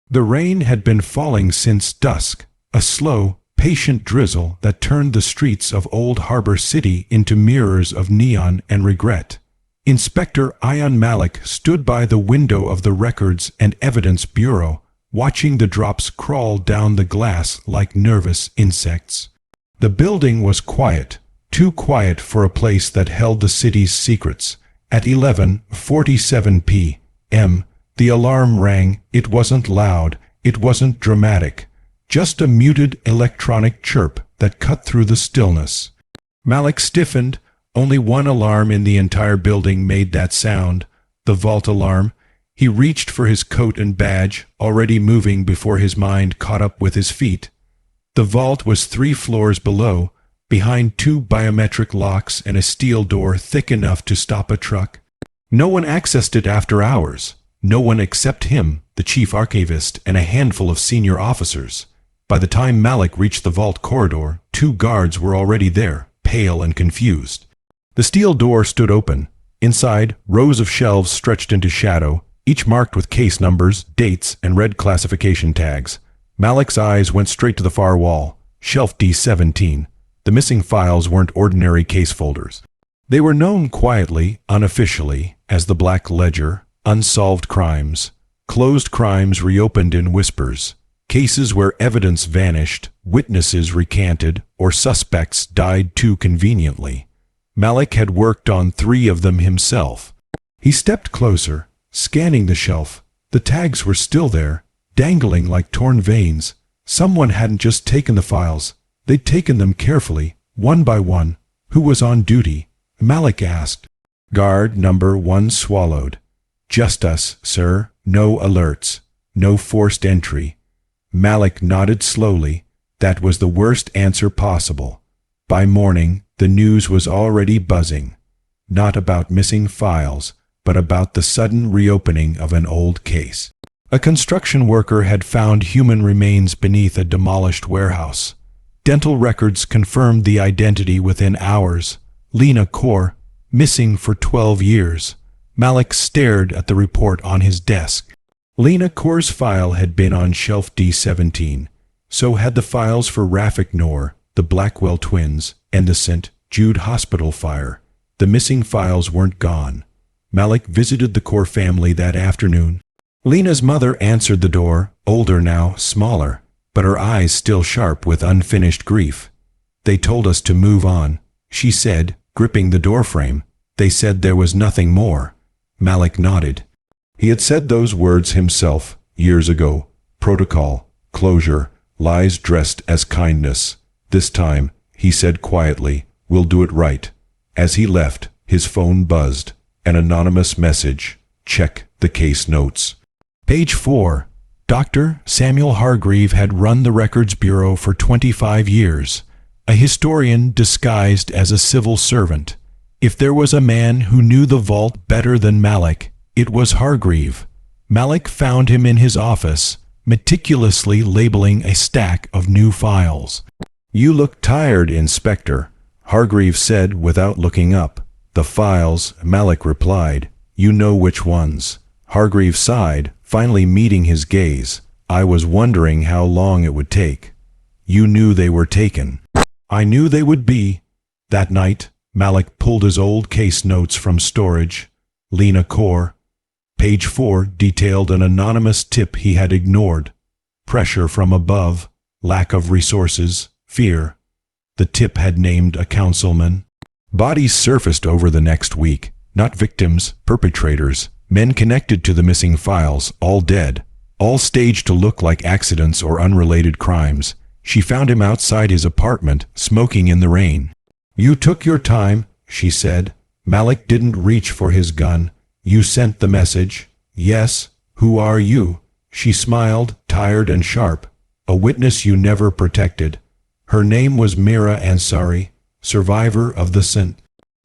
The rain had been falling since dusk, a slow, patient drizzle that turned the streets of Old Harbor City into mirrors of neon and regret. Inspector Ayan Malik stood by the window of the Records and Evidence Bureau, watching the drops crawl down the glass like nervous insects. The building was quiet, too quiet for a place that held the city's secrets. At 11:47 p.m., the alarm rang. It wasn't loud, it wasn't dramatic, just a muted electronic chirp that cut through the stillness. Malik stiffened. Only one alarm in the entire building made that sound, the vault alarm. He reached for his coat and badge, already moving before his mind caught up with his feet. The vault was 3 floors below, behind 2 biometric locks and a steel door thick enough to stop a truck. No one accessed it after hours. No one except him, the chief archivist, and a handful of senior officers. By the time Malik reached the vault corridor, 2 guards were already there, pale and confused. The steel door stood open. Inside, rows of shelves stretched into shadow, each marked with case numbers, dates, and red classification tags. Malik's eyes went straight to the far wall, shelf D17. The missing files weren't ordinary case folders. They were known quietly, unofficially, as the Black Ledger, unsolved crimes, closed crimes reopened in whispers, cases where evidence vanished, witnesses recanted, or suspects died too conveniently. Malik had worked on 3 of them himself. He stepped closer, scanning the shelf. The tags were still there, dangling like torn veins. Someone hadn't just taken the files. They'd taken them carefully, one by one. Who was on duty? Malik asked. Guard number 1 swallowed. Just us, sir. No alerts. No forced entry. Malik nodded slowly. That was the worst answer possible. By morning, the news was already buzzing. Not about missing files, but about the sudden reopening of an old case. A construction worker had found human remains beneath a demolished warehouse. Dental records confirmed the identity within hours. Lena Kaur, missing for 12 years. Malik stared at the report on his desk. Lena Kaur's file had been on shelf D17. So had the files for Rafik Noor, the Blackwell twins, and the St. Jude Hospital fire. The missing files weren't gone. Malik visited the Kaur family that afternoon. Lena's mother answered the door, older now, smaller, but her eyes still sharp with unfinished grief. They told us to move on, she said, gripping the doorframe. They said there was nothing more. Malik nodded. He had said those words himself, years ago. Protocol, closure, lies dressed as kindness. This time, he said quietly, we'll do it right. As he left, his phone buzzed. An anonymous message. Check the case notes. Page 4. Dr. Samuel Hargreave had run the Records Bureau for 25 years, a historian disguised as a civil servant. If there was a man who knew the vault better than Malik, it was Hargreave. Malik found him in his office, meticulously labeling a stack of new files. You look tired, Inspector, Hargreave said without looking up. The files, Malik replied. You know which ones. Hargreave sighed, finally meeting his gaze. I was wondering how long it would take. You knew they were taken. I knew they would be. That night, Malik pulled his old case notes from storage. Lena Kaur. Page 4 detailed an anonymous tip he had ignored. Pressure from above, lack of resources, fear. The tip had named a councilman. Bodies surfaced over the next week. Not victims, perpetrators. Men connected to the missing files, all dead. All staged to look like accidents or unrelated crimes. She found him outside his apartment, smoking in the rain. You took your time, she said. Malik didn't reach for his gun. You sent the message. Yes. Who are you? She smiled, tired and sharp. A witness you never protected. Her name was Mira Ansari, survivor of the St.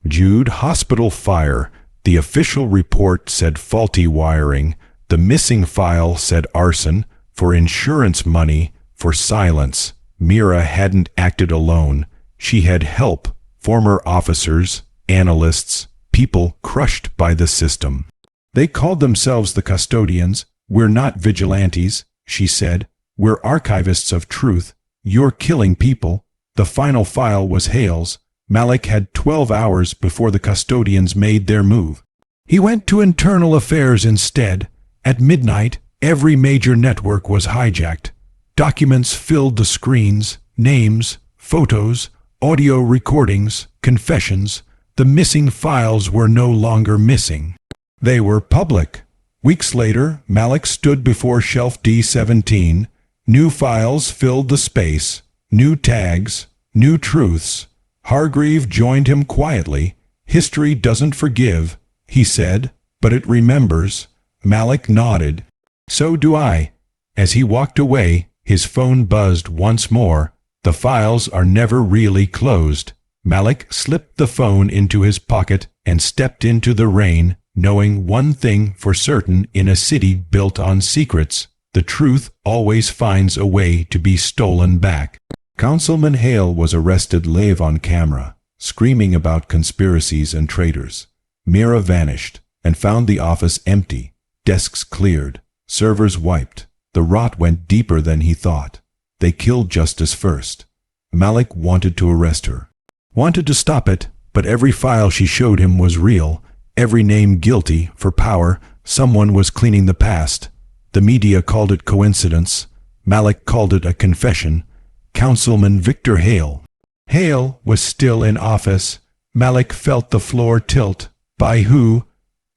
Jude Hospital fire. The official report said faulty wiring. The missing file said arson, for insurance money, for silence. Mira hadn't acted alone. She had help, former officers, analysts, people crushed by the system. They called themselves the custodians. We're not vigilantes, she said. "We're archivists of truth. You're killing people." The final file was Hale's. Malik had 12 hours before the custodians made their move. He went to internal affairs instead. At midnight, every major network was hijacked. Documents filled the screens, names, photos, audio recordings, confessions. The missing files were no longer missing. They were public. Weeks later, Malik stood before shelf D17. New files filled the space. New tags, new truths. Hargreave joined him quietly. "History doesn't forgive," he said, "but it remembers." Malik nodded. "So do I." As he walked away, his phone buzzed once more. The files are never really closed. Malik slipped the phone into his pocket and stepped into the rain, knowing one thing for certain: in a city built on secrets, the truth always finds a way to be stolen back. Councilman Hale was arrested live on camera, screaming about conspiracies and traitors. Mira vanished and found the office empty, desks cleared, servers wiped. The rot went deeper than he thought. They killed justice first. Malik wanted to arrest her, wanted to stop it, but every file she showed him was real, every name guilty. For power, someone was cleaning the past. The media called it coincidence. Malik called it a confession. Councilman Victor Hale. Hale was still in office. Malik felt the floor tilt. By who?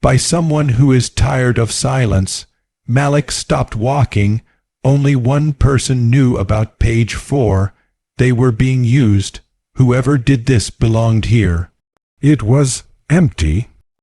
By someone who is tired of silence. Malik stopped walking. Only one person knew about page 4. They were being used. Whoever did this belonged here. It was empty.